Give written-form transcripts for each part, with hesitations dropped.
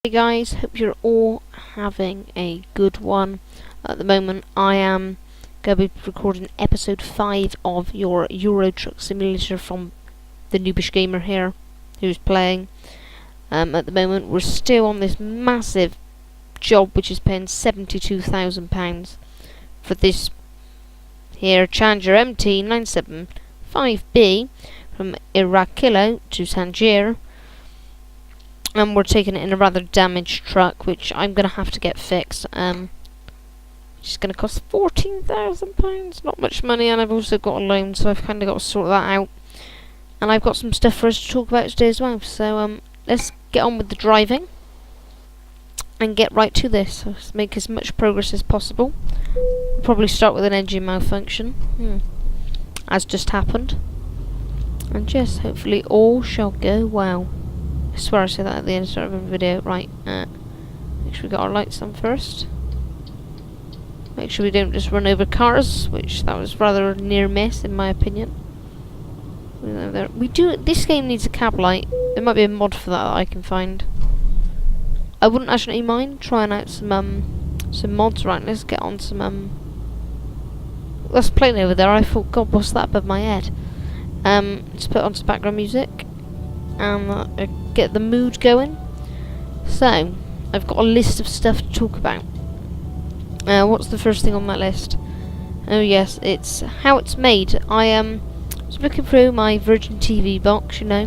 Hey guys, hope you're all having a good one. At the moment I am going to be recording episode 5 of your Euro Truck Simulator from the Noobish Gamer here, who's playing. At the moment we're still on this massive job which is paying £72,000 for this here Challenger MT975B from Irakilo to Tangier. And we're taking it in a rather damaged truck, which I'm going to have to get fixed. Which is going to cost £14,000. Not much money, and I've also got a loan, so I've kind of got to sort that out. And I've got some stuff for us to talk about today as well. So let's get on with the driving and get right to this. Let's make as much progress as possible. We'll probably start with an engine malfunction, as just happened. And yes, hopefully all shall go well. I swear I say that at the end of every video. Right, make sure we got our lights on first. Make sure we don't just run over cars, which that was rather a near miss in my opinion. This game needs a cab light. There might be a mod for that I can find. I wouldn't actually mind trying out some mods. Right, let's get on some that's playing over there. I thought, God, what's that above my head? Let's put on some background music and get the mood going. So, I've got a list of stuff to talk about. What's the first thing on that list? Oh yes, it's how it's made. I was looking through my Virgin TV box, you know,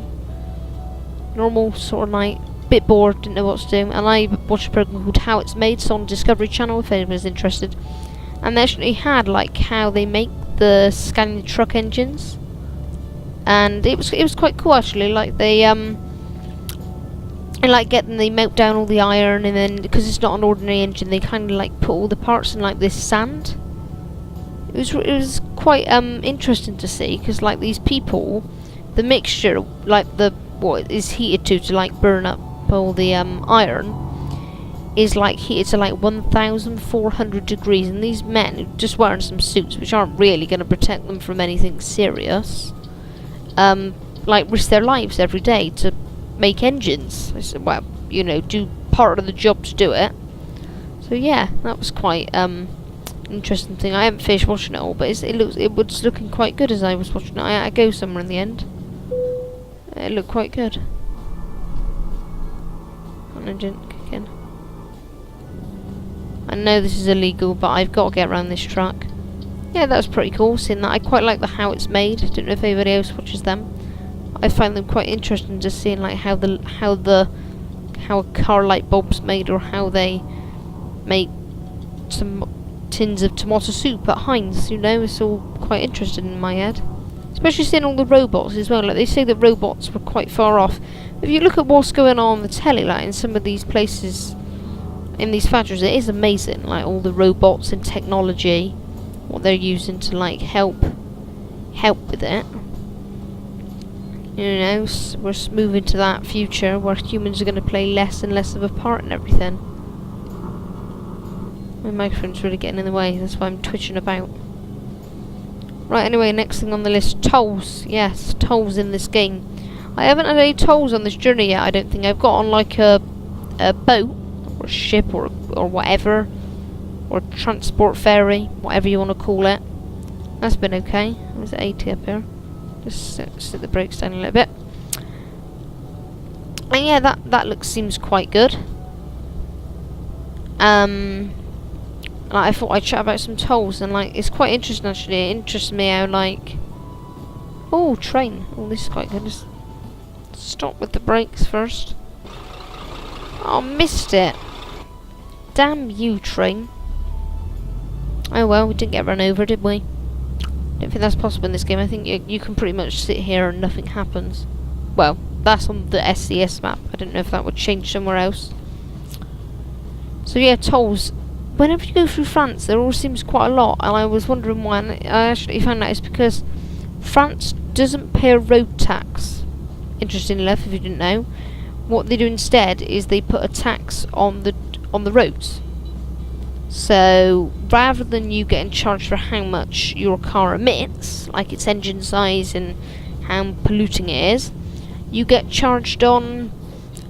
normal sort of night, bit bored, didn't know what to do, and I watched a program called How It's Made, it's on Discovery Channel if anyone's interested. And they actually had like how they make the Scania truck engines. And it was quite cool actually. Like they they melt down all the iron, and then because it's not an ordinary engine, they kind of like put all the parts in like this sand. It was quite interesting to see, because like these people, the mixture like what is heated to like burn up all the iron is like heated to like 1,400 degrees, and these men are just wearing some suits which aren't really going to protect them from anything serious. Like risk their lives every day to make engines. Well, you know, do part of the job to do it. So yeah, that was quite interesting thing. I haven't finished watching it all, but it was looking quite good as I was watching it. I had to go somewhere in the end. It looked quite good. An engine kick in. I know this is illegal, but I've got to get around this truck. Yeah, that was pretty cool, seeing that. I quite like the How It's Made. I don't know if anybody else watches them. I find them quite interesting, just seeing like how a car light bulb's made, or how they make some tins of tomato soup at Heinz. You know, it's all quite interesting in my head. Especially seeing all the robots as well. Like they say that robots were quite far off. If you look at what's going on the telly, like in some of these places, in these factories, it is amazing. Like all the robots and technology, what they're using to like help with it. You know, we're moving to that future where humans are going to play less and less of a part in everything. My microphone's really getting in the way, that's why I'm twitching about. Right, anyway, next thing on the list, tolls. Yes, tolls in this game. I haven't had any tolls on this journey yet, I don't think. I've got on like a boat, or a ship, or whatever, or transport ferry, whatever you want to call it. That's been okay. There's 80 up here. Just sit the brakes down a little bit. And yeah, that seems quite good. Like, I thought I'd chat about some tolls, and like it's quite interesting actually. It interests me how like, oh, train. Oh, this is quite good. Just stop with the brakes first. Oh, missed it. Damn you, train. Oh well, we didn't get run over, did we? I don't think that's possible in this game. I think you can pretty much sit here and nothing happens. Well, that's on the SCS map. I don't know if that would change somewhere else. So yeah, tolls. Whenever you go through France, there always seems quite a lot, and I was wondering why, and I actually found out it's because France doesn't pay a road tax. Interesting enough, if you didn't know. What they do instead is they put a tax on the roads. So rather than you getting charged for how much your car emits, like its engine size and how polluting it is, you get charged on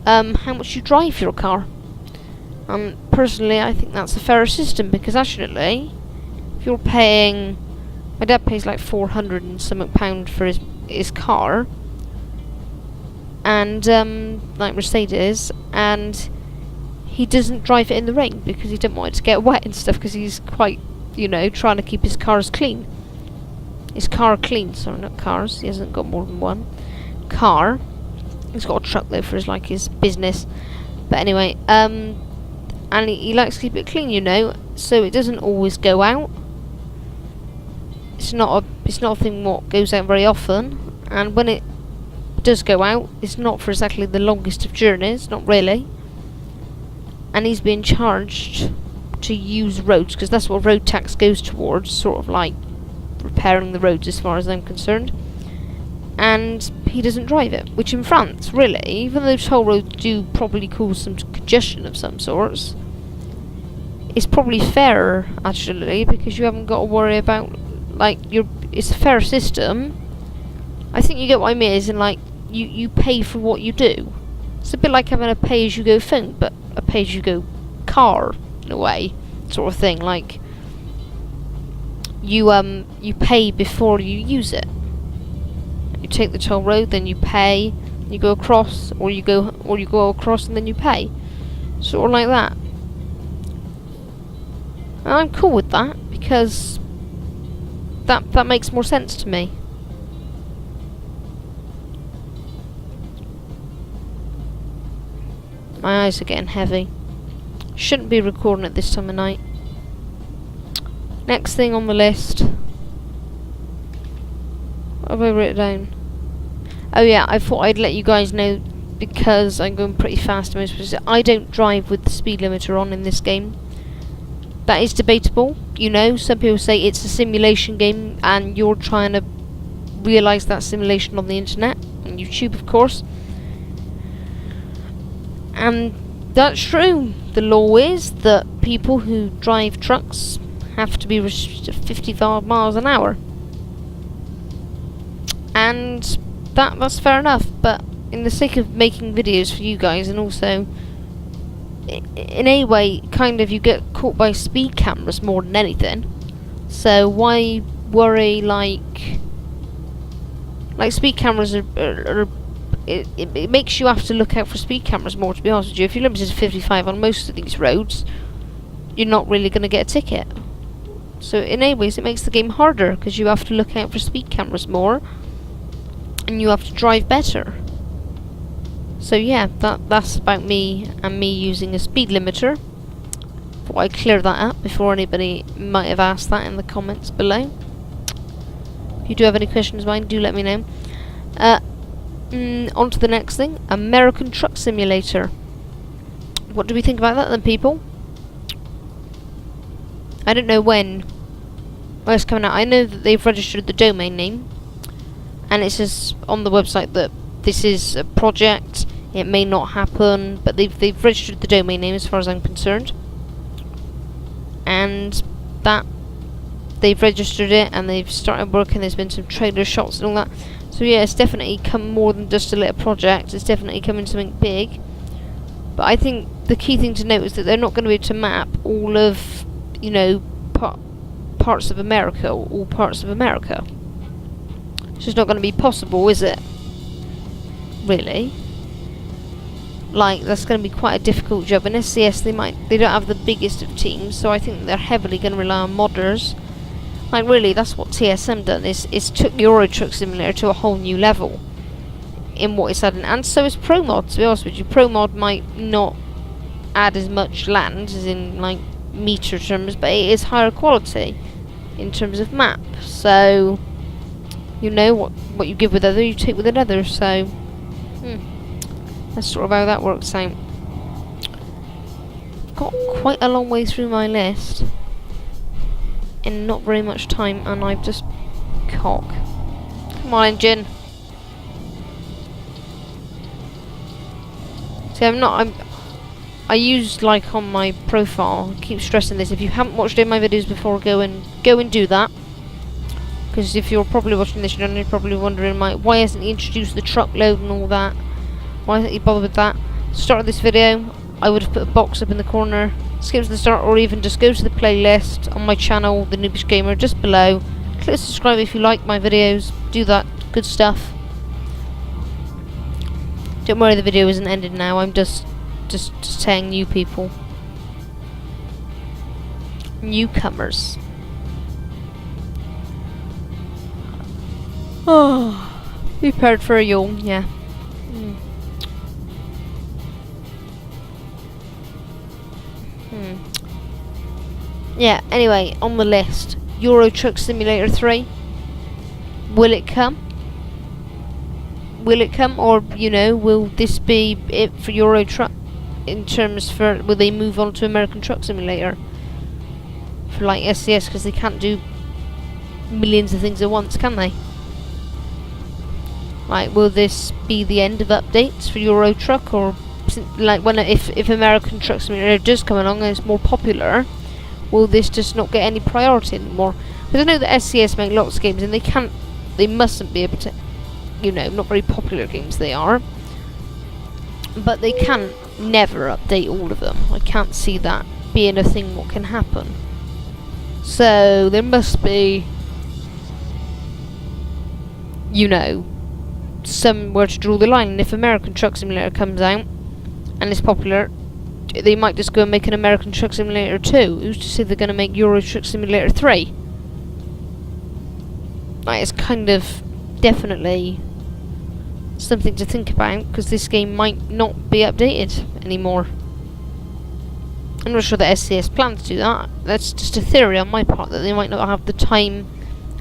how much you drive your car. Personally, I think that's a fairer system, because actually, if you're paying, my dad pays like 400 and something pound for his car, and like Mercedes, and he doesn't drive it in the rain because he doesn't want it to get wet and stuff, because he's quite, you know, trying to keep his cars clean. His car clean, sorry, not cars. He hasn't got more than one car. He's got a truck though for his business. But anyway, and he likes to keep it clean, you know, so it doesn't always go out. It's not a thing what goes out very often, and when it does go out, it's not for exactly the longest of journeys, not really. And he's being charged to use roads, because that's what road tax goes towards, sort of like repairing the roads as far as I'm concerned. And he doesn't drive it, which in France, really, even though toll roads do probably cause some congestion of some sorts, it's probably fairer, actually, because you haven't got to worry about, like, it's a fair system. I think you get what I mean, is in, like, you pay for what you do. It's a bit like having a pay-as-you-go phone, but a pay-as-you-go car, in a way, sort of thing. Like, you pay before you use it. You take the toll road, then you pay, you go across, or you go across and then you pay. Sort of like that. And I'm cool with that, because that makes more sense to me. My eyes are getting heavy. Shouldn't be recording at this time of night. Next thing on the list. What have I written down? Oh yeah, I thought I'd let you guys know, because I'm going pretty fast. I don't drive with the speed limiter on in this game. That is debatable, you know. Some people say it's a simulation game, and you're trying to realise that simulation on the internet, on YouTube, of course. And that's true. The law is that people who drive trucks have to be restricted to 55 miles an hour. And that's fair enough, but in the sake of making videos for you guys, and also in a way, kind of, you get caught by speed cameras more than anything. So why worry? Like speed cameras are it makes you have to look out for speed cameras more, to be honest with you. If you're limited to 55 on most of these roads, you're not really going to get a ticket. So in a ways, it makes the game harder, because you have to look out for speed cameras more, and you have to drive better. So yeah, that's about me and me using a speed limiter. Thought I'd clear that up before anybody might have asked that in the comments below. If you do have any questions of mine, do let me know. On to the next thing, American Truck Simulator. What do we think about that then, people? I don't know when it's coming out. I know that they've registered the domain name, and it says on the website that this is a project. It may not happen, but they've registered the domain name as far as I'm concerned, and that they've registered it and they've started working. There's been some trailer shots and all that. So yeah, it's definitely come more than just a little project. It's definitely coming something big. But I think the key thing to note is that they're not going to be able to map all of, you know, parts of America, or all parts of America. It's just not going to be possible, is it? Really? Like, that's going to be quite a difficult job. And SCS, they don't have the biggest of teams, so I think they're heavily going to rely on modders. Like, really, that's what TSM done, is took Euro Truck Simulator to a whole new level in what it's adding. And so is ProMod, to be honest with you. ProMod might not add as much land, as in, like, meter terms, but it is higher quality in terms of map. So, you know, what you give with other, you take with another. So, that's sort of how that works out. I've got quite a long way through my list in not very much time, and I've just cock. Come on, engine. See, I use, like, on my profile, I keep stressing this. If you haven't watched any of my videos before, go and do that. Because if you're probably watching this, you're probably wondering, why hasn't he introduced the truckload and all that? Why hasn't he bothered with that? start of this video, I would have put a box up in the corner. Skip to the start, or even just go to the playlist on my channel, The Noobish Gamer, just below. Click subscribe if you like my videos. Do that good stuff. Don't worry, the video isn't ended now. I'm just saying new people, newcomers. Oh, prepared for a yawn, yeah. Yeah, anyway, on the list, Euro Truck Simulator 3. Will it come? Will it come, or, you know, will this be it for Euro Truck? In terms for, will they move on to American Truck Simulator? For, like, SCS, because they can't do millions of things at once, can they? Like, will this be the end of updates for Euro Truck, or, like, if American Truck Simulator does come along and it's more popular, will this just not get any priority anymore? Because I know that SCS make lots of games, and they mustn't be able to, you know, not very popular games they are, but they can never update all of them. I can't see that being a thing what can happen. So there must be, you know, somewhere to draw the line. And if American Truck Simulator comes out and it's popular, they might just go and make an American Truck Simulator 2. Who's to say they're going to make Euro Truck Simulator 3? Like, it's kind of definitely something to think about, because this game might not be updated anymore. I'm not sure that SCS plans to do that. That's just a theory on my part, that they might not have the time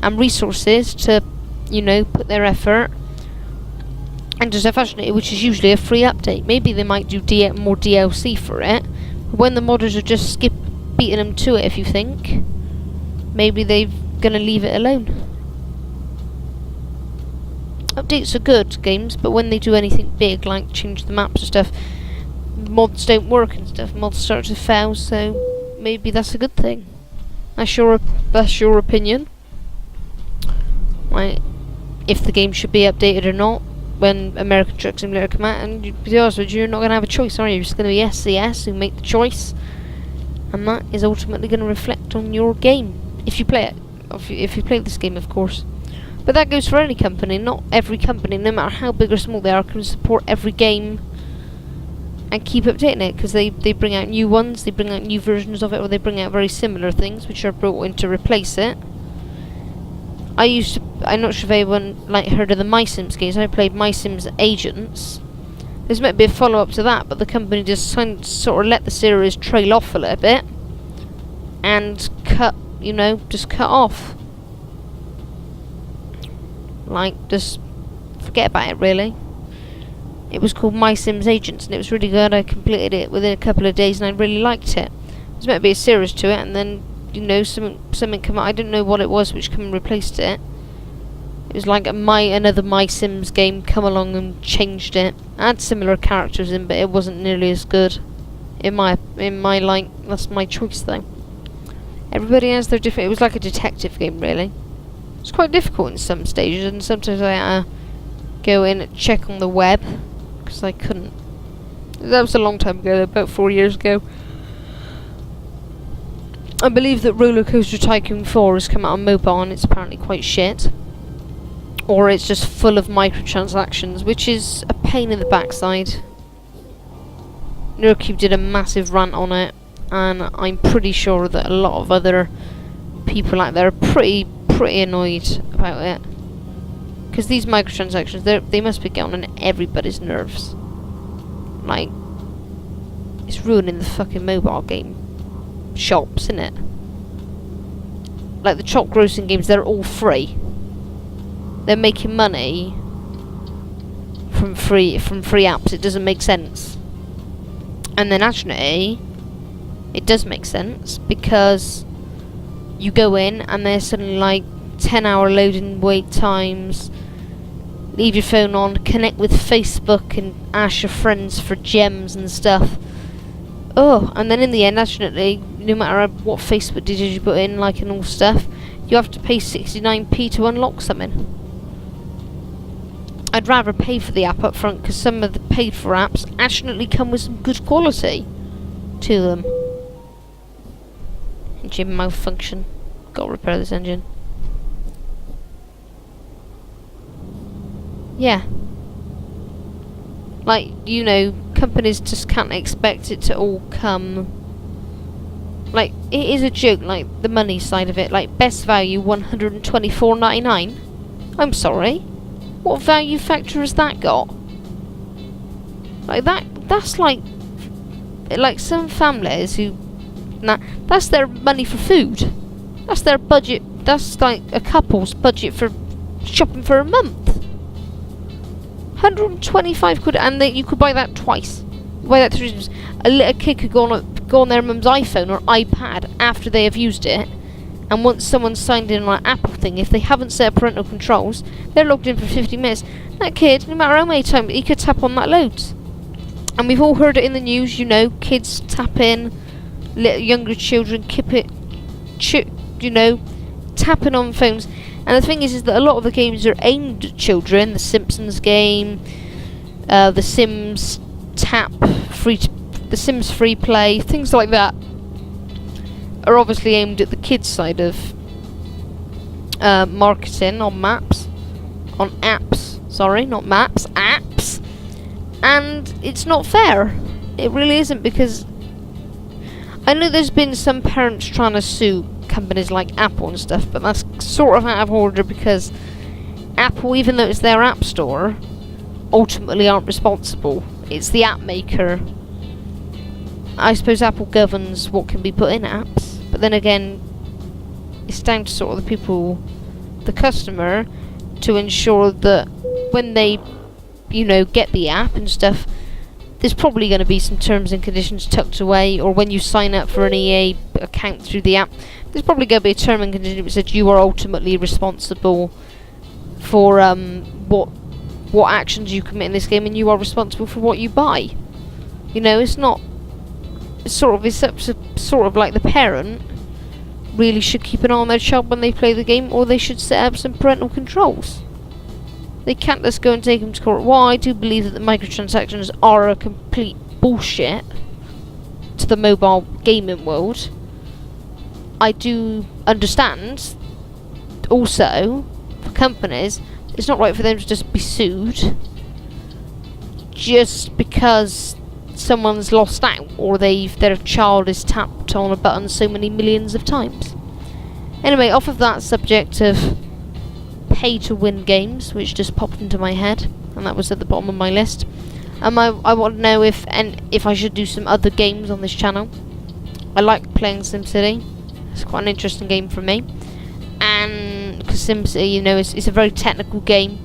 and resources to, you know, put their effort and just fashion it, which is usually a free update. Maybe they might do more DLC for it, but when the modders are just beating them to it, if you think, maybe they're gonna leave it alone. Updates are good, games, but when they do anything big, like change the maps and stuff, mods don't work and stuff. Mods start to fail, so maybe that's a good thing. That's your opinion. Right, if the game should be updated or not when American Truck Simulator come out, and to be honest with you, you're not going to have a choice, are you? It's going to be SCS who make the choice, and that is ultimately going to reflect on your game, if you play it. If you play this game, of course. But that goes for any company. Not every company, no matter how big or small they are, can support every game and keep updating it, because they bring out new ones, they bring out new versions of it, or they bring out very similar things which are brought in to replace it. I'm not sure if anyone heard of the MySims games. I played MySims Agents. There's might be a follow-up to that, but the company just sort of let the series trail off a little bit and cut off. Like, just forget about it, really. It was called MySims Agents, and it was really good. I completed it within a couple of days, and I really liked it. There's meant to be a series to it, and then, you know, something come out. I didn't know what it was which came and replaced it. It was like another MySims game come along and changed it. I had similar characters in, but it wasn't nearly as good. In my that's my choice though. Everybody has their different. It was like a detective game, really. It's quite difficult in some stages, and sometimes I had to go in and check on the web, because I couldn't. That was a long time ago, about 4 years ago. I believe that Roller Coaster Tycoon 4 has come out on mobile, and it's apparently quite shit. Or it's just full of microtransactions, which is a pain in the backside. Nerdcube did a massive rant on it, and I'm pretty sure that a lot of other people out there are pretty annoyed about it. Because these microtransactions, they must be getting on everybody's nerves. Like, it's ruining the fucking mobile game shops, isn't it? Like the top grossing games, they're all free. They're making money from free apps. It doesn't make sense. And then actually, it does make sense, because you go in and there's suddenly like 10-hour loading wait times. Leave your phone on, connect with Facebook and ask your friends for gems and stuff. Oh, and then in the end, actually, no matter what Facebook details you put in, like, and all stuff, you have to pay 69p to unlock something. I'd rather pay for the app up front because some of the paid for apps actually come with some good quality to them. Engine malfunction. Gotta repair this engine. Yeah. Like, you know, companies just can't expect it to all come. Like, it is a joke, like, the money side of it. Like, best value, $124.99. I'm sorry. What value factor has that got? Like, that's like some families who... Nah, that's their money for food. That's their budget. That's like a couple's budget for shopping for a month. 125 quid, and you could buy that twice. Buy that 3 times. A little kid could go on their mum's iPhone or iPad after they have used it, and once someone's signed in on an Apple thing, if they haven't set up parental controls, they're logged in for 50 minutes. That kid, no matter how many times, he could tap on that loads. And we've all heard it in the news, you know, kids tap in, little younger children tapping on phones. And the thing is that a lot of the games are aimed at children. The Simpsons game, the Sims the Sims Free Play, things like that are obviously aimed at the kids side of marketing on apps. Sorry, not maps, apps. And it's not fair. It really isn't, because I know there's been some parents trying to sue companies like Apple and stuff, but that's sort of out of order, because Apple, even though it's their app store, ultimately aren't responsible. It's the app maker. I suppose Apple governs what can be put in apps, but then again, it's down to sort of the people, the customer, to ensure that when they, you know, get the app and stuff, there's probably going to be some terms and conditions tucked away, or when you sign up for an EA account through the app, there's probably going to be a term and condition that says you are ultimately responsible for what actions you commit in this game, and you are responsible for what you buy. You know, it's not. It's up to sort of like the parent really should keep an eye on their child when they play the game, or they should set up some parental controls. They can't just go and take them to court. While I do believe that the microtransactions are a complete bullshit to the mobile gaming world, I do understand also for companies it's not right for them to just be sued just because someone's lost out, or their child is tapped on a button so many millions of times. Anyway, off of that subject of pay to win games, which just popped into my head, and that was at the bottom of my list. I want to know if I should do some other games on this channel. I like playing SimCity. It's quite an interesting game for me, and because SimCity, you know, it's a very technical game,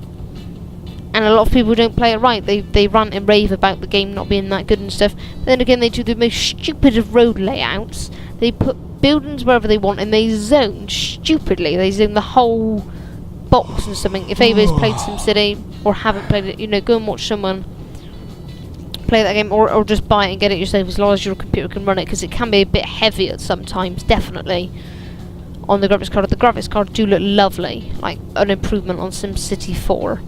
and a lot of people don't play it right. They rant and rave about the game not being that good and stuff, but then again they do the most stupid of road layouts. They put buildings wherever they want, and they zone stupidly. They zone the whole box and something. If anybody's played SimCity or haven't played it, you know, go and watch someone play that game, or just buy it and get it yourself, as long as your computer can run it, because it can be a bit heavy at sometimes, definitely, on the graphics card. The graphics card do look lovely, like an improvement on SimCity 4.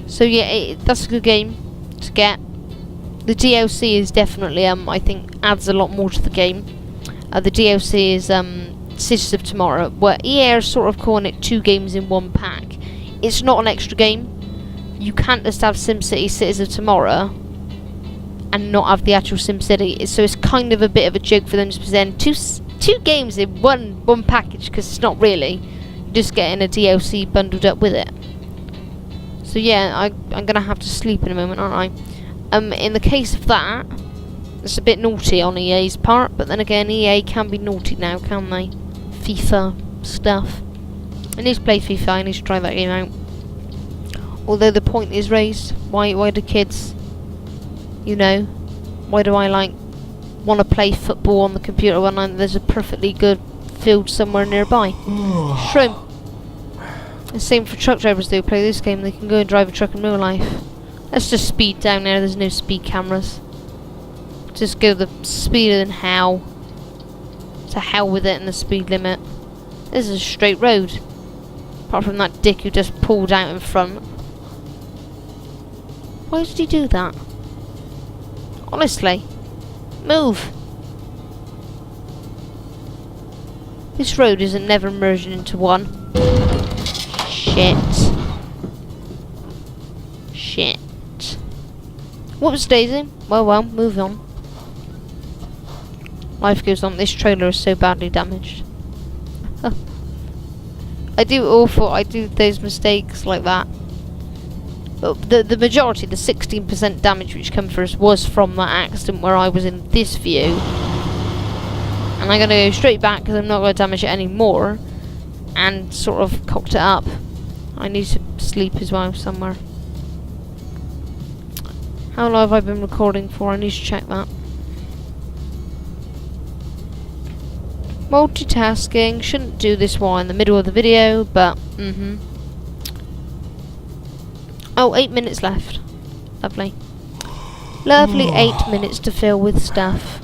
So yeah, that's a good game to get. The DLC is definitely, I think, adds a lot more to the game. The DLC is Cities of Tomorrow, where EA are sort of calling it 2 games in 1 pack. It's not an extra game. You can't just have SimCity Cities of Tomorrow and not have the actual SimCity. So it's kind of a bit of a joke for them to present two games in one package, because it's not really. You're just getting a DLC bundled up with it. So yeah, I'm gonna have to sleep in a moment, aren't I? In the case of that, it's a bit naughty on EA's part, but then again, EA can be naughty now, can they? FIFA stuff. I need to play FIFA. I need to try that game out. Although the point is raised, why do kids, you know, why do I want to play football on the computer when there's a perfectly good field somewhere nearby? Shroom. The same for truck drivers. They play this game, they can go and drive a truck in real life. Let's just speed down there. There's no speed cameras. Just go the speeder than hell. To hell with it and the speed limit. This is a straight road. Apart from that dick who just pulled out in front. Why did he do that? Honestly. Move! This road isn't never merging into one. Shit. Shit. Whoops, Daisy. Well, move on. Life goes on. This trailer is so badly damaged. I do those mistakes like that. But the majority, the 16% damage which come first, was from that accident where I was in this view. And I'm going to go straight back because I'm not going to damage it anymore. And sort of cocked it up. I need to sleep as well somewhere. How long have I been recording for? I need to check that. Multitasking. Shouldn't do this while in the middle of the video, but Oh, 8 minutes left. Lovely. Lovely 8 minutes to fill with stuff.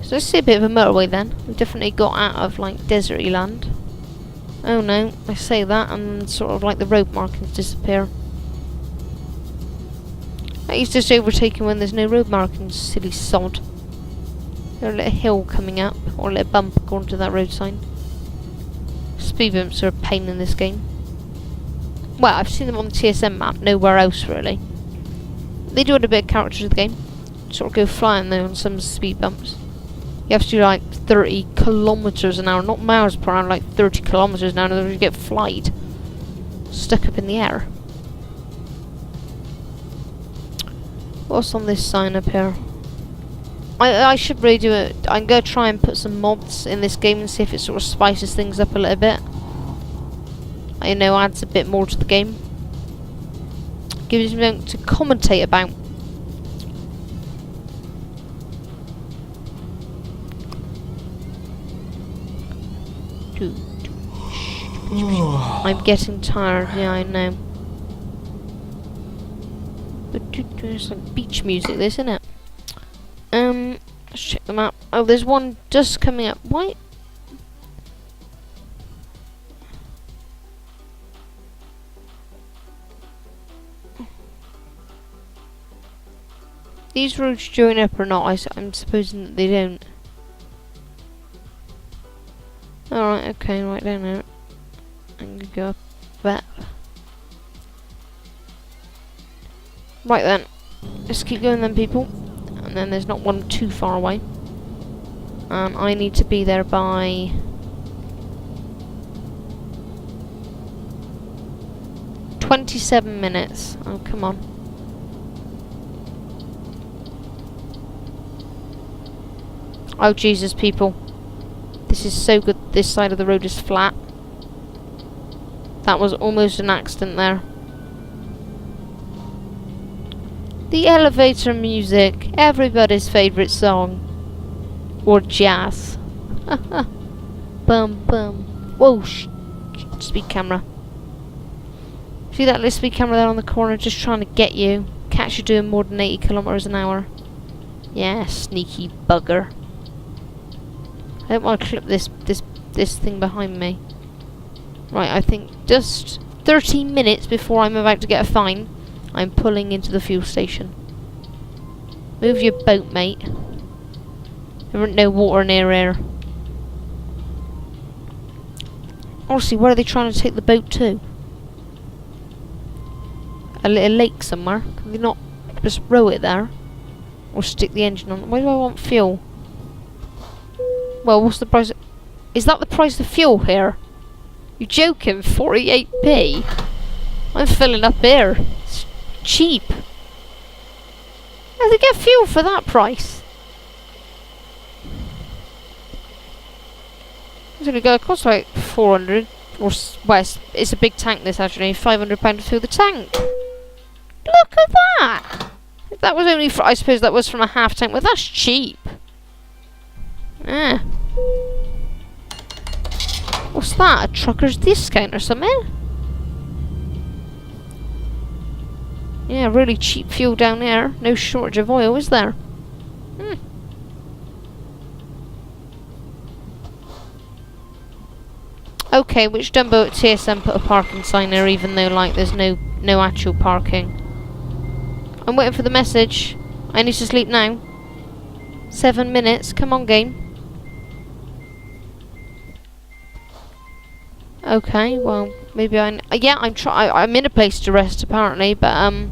So let's see a bit of a motorway then. We've definitely got out of like deserty land. Oh no, I say that and sort of like the road markings disappear. That used to just overtaken when there's no road markings, silly sod. There's a little hill coming up, or a little bump according to that road sign. Speed bumps are a pain in this game. Well, I've seen them on the TSM map, nowhere else really. They do add a bit of character to the game. Sort of go flying though on some speed bumps. You have to do like 30 kilometers an hour, not miles per hour, like 30 kilometers an hour, otherwise you get flied. Stuck up in the air. What's on this sign up here? I should really do it. I'm going to try and put some mods in this game and see if it sort of spices things up a little bit. I know, adds a bit more to the game. Gives me something to commentate about. I'm getting tired, yeah, I know. But it's like beach music, this, isn't it? Let's check them out. Oh, there's one just coming up. Why? These roads join up or not? I'm supposing that they don't. Alright, okay, right down there. I'm gonna go up that. Right then. Let's keep going then, people. And then there's not one too far away. I need to be there by... ...27 minutes. Oh, come on. Oh, Jesus, people. This is so good. This side of the road is flat. That was almost an accident there. The elevator music. Everybody's favourite song. Or jazz. Bum bum. Whoa, speed camera. See that little speed camera there on the corner just trying to get you? Catch you doing more than 80 kilometers an hour. Yeah, sneaky bugger. I don't want to clip this thing behind me. Right, I think just 13 minutes before I'm about to get a fine, I'm pulling into the fuel station. Move your boat, mate. There ain't no water near here. Honestly, where are they trying to take the boat to? A little lake somewhere? Can they not just row it there? Or stick the engine on? Why do I want fuel? Well, what's the price? Is that the price of fuel here? You joking? 48p? I'm filling up here. It's cheap. How do they get fuel for that price? It's only going to cost like 400. Or, well, it's a big tank this actually. £500 to fill the tank. Look at that! If that was only for, I suppose that was from a half tank. Well, that's cheap. Ah. What's that? A trucker's discount or something? Yeah, really cheap fuel down there. No shortage of oil, is there? Okay, which Dumbo at TSM put a parking sign there even though like there's no actual parking? I'm waiting for the message. I need to sleep now. 7 minutes. Come on, game. Okay, well, maybe yeah, I'm in a place to rest apparently, but I'm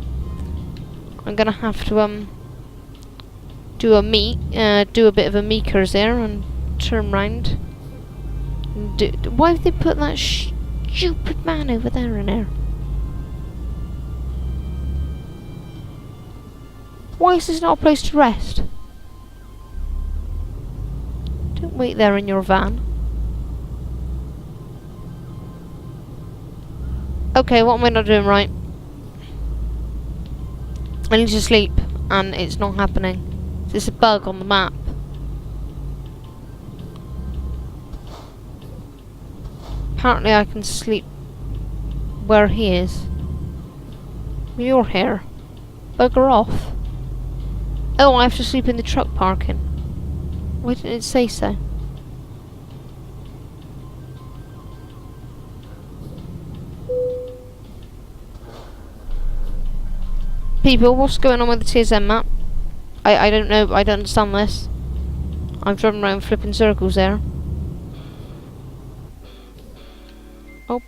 gonna have to do a bit of a meekers there and turn round. Why have they put that stupid man over there in there? Why is this not a place to rest? Don't wait there in your van. Okay, what am I not doing right? I need to sleep, and it's not happening. There's a bug on the map. Apparently I can sleep where he is. You're here. Bugger off. Oh, I have to sleep in the truck parking. Why didn't it say so? People, what's going on with the TSM map? I don't know, I don't understand this. I'm driving around flipping circles there. Oh,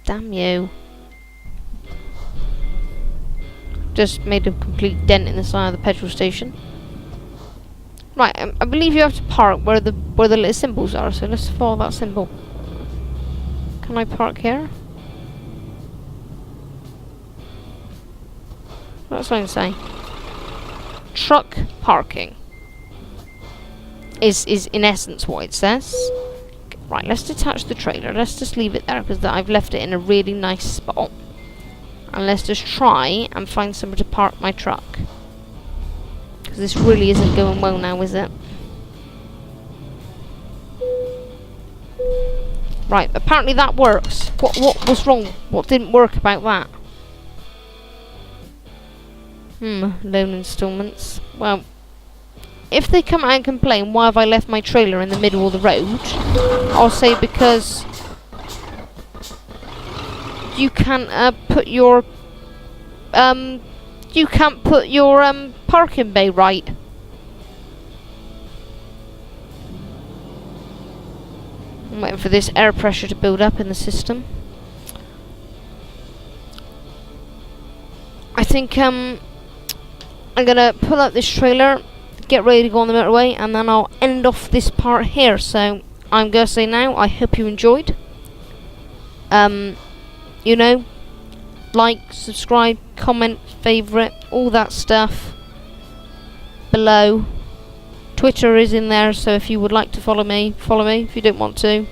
damn you. Just made a complete dent in the side of the petrol station. Right, I believe you have to park where the little symbols are, so let's follow that symbol. Can I park here? What's that say? Truck parking is in essence what it says. Right, let's detach the trailer. Let's just leave it there because I've left it in a really nice spot. And let's just try and find somewhere to park my truck. Because this really isn't going well now, is it? Right, apparently that works. What was wrong? What didn't work about that? Loan installments. Well, if they come out and complain, why have I left my trailer in the middle of the road? I'll say because you can't put your parking bay right. I'm waiting for this air pressure to build up in the system. I think I'm gonna pull out this trailer, get ready to go on the motorway, and then I'll end off this part here. So I'm gonna say now, I hope you enjoyed. You know, like, subscribe, comment, favourite, all that stuff below. Twitter is in there, so if you would like to follow me, follow me. If you don't want to,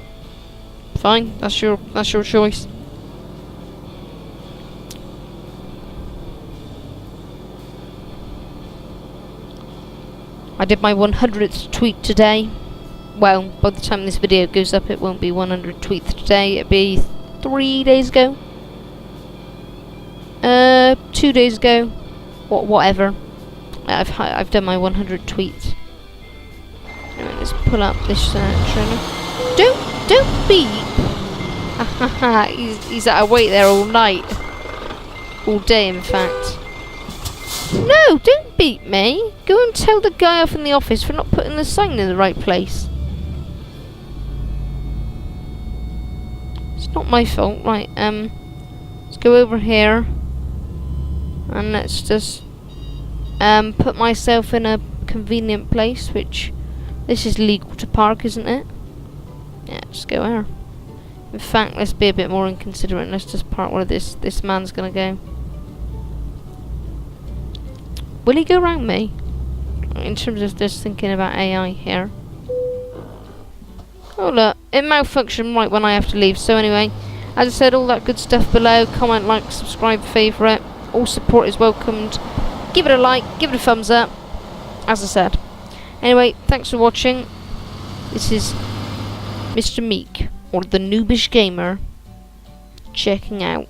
fine, that's your choice. I did my 100th tweet today. Well, by the time this video goes up, it won't be 100 tweets today. It'll be 3 days ago. 2 days ago. Whatever. I've done my 100 tweets. Anyway, let's pull up this trailer. Don't beep. He's at a wait there all night. All day, in fact. No, don't beat me. Go and tell the guy off in the office for not putting the sign in the right place. It's not my fault. Right, let's go over here. And let's just put myself in a convenient place, which this is legal to park, isn't it? Yeah, just go there. In fact, let's be a bit more inconsiderate. Let's just park where this man's gonna go. Will he go round me? In terms of just thinking about AI here. Oh look, it malfunctioned right when I have to leave. So anyway, as I said, all that good stuff below. Comment, like, subscribe, favourite. All support is welcomed. Give it a like, give it a thumbs up. As I said. Anyway, thanks for watching. This is Mr. Meek, or the Noobish Gamer, checking out.